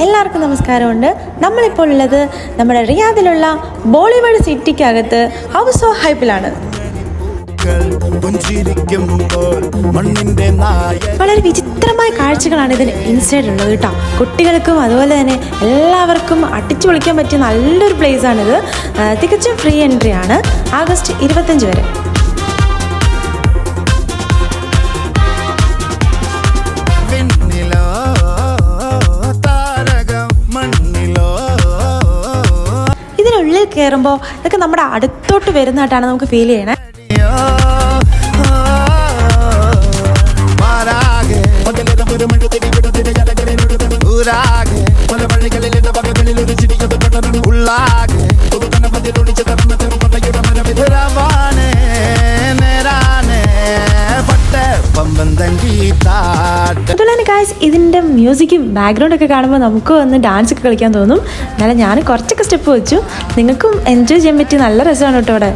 എല്ലാവർക്കും നമസ്കാരമുണ്ട്. നമ്മളിപ്പോൾ ഉള്ളത് നമ്മുടെ റിയാദിലുള്ള ബോളിവുഡ് സിറ്റിക്കകത്ത് ഹൗസ് ഓഫ് ഹൈപ്പിലാണ്. വളരെ വിചിത്രമായ കാഴ്ചകളാണ് ഇതിന് ഇൻസൈഡ് ഉള്ളത് കേട്ടോ. കുട്ടികൾക്കും അതുപോലെ തന്നെ എല്ലാവർക്കും അടിച്ചു പൊളിക്കാൻ പറ്റിയ നല്ലൊരു പ്ലേസ് ആണിത്. തികച്ചും ഫ്രീ എൻട്രി ആണ്. ആഗസ്റ്റ് 25 വരെ. ഇതിനുള്ളിൽ കയറുമ്പോൾ ഇതൊക്കെ നമ്മുടെ അടുത്തോട്ട് വരുന്നതായിട്ടാണ് നമുക്ക് ഫീൽ ചെയ്യണേ. അതുപോലെ ഗായ്സ്, ഇതിൻ്റെ മ്യൂസിക് ബാക്ക്ഗ്രൗണ്ട് ഒക്കെ കാണുമ്പോൾ നമുക്ക് വന്ന് ഡാൻസ് ഒക്കെ കളിക്കാൻ തോന്നും. എന്നാലും ഞാൻ കുറച്ചൊക്കെ സ്റ്റെപ്പ് വെച്ചു. നിങ്ങൾക്കും എൻജോയ് ചെയ്യാൻ പറ്റിയ നല്ല രസമാണ് കേട്ടോ ഇവിടെ.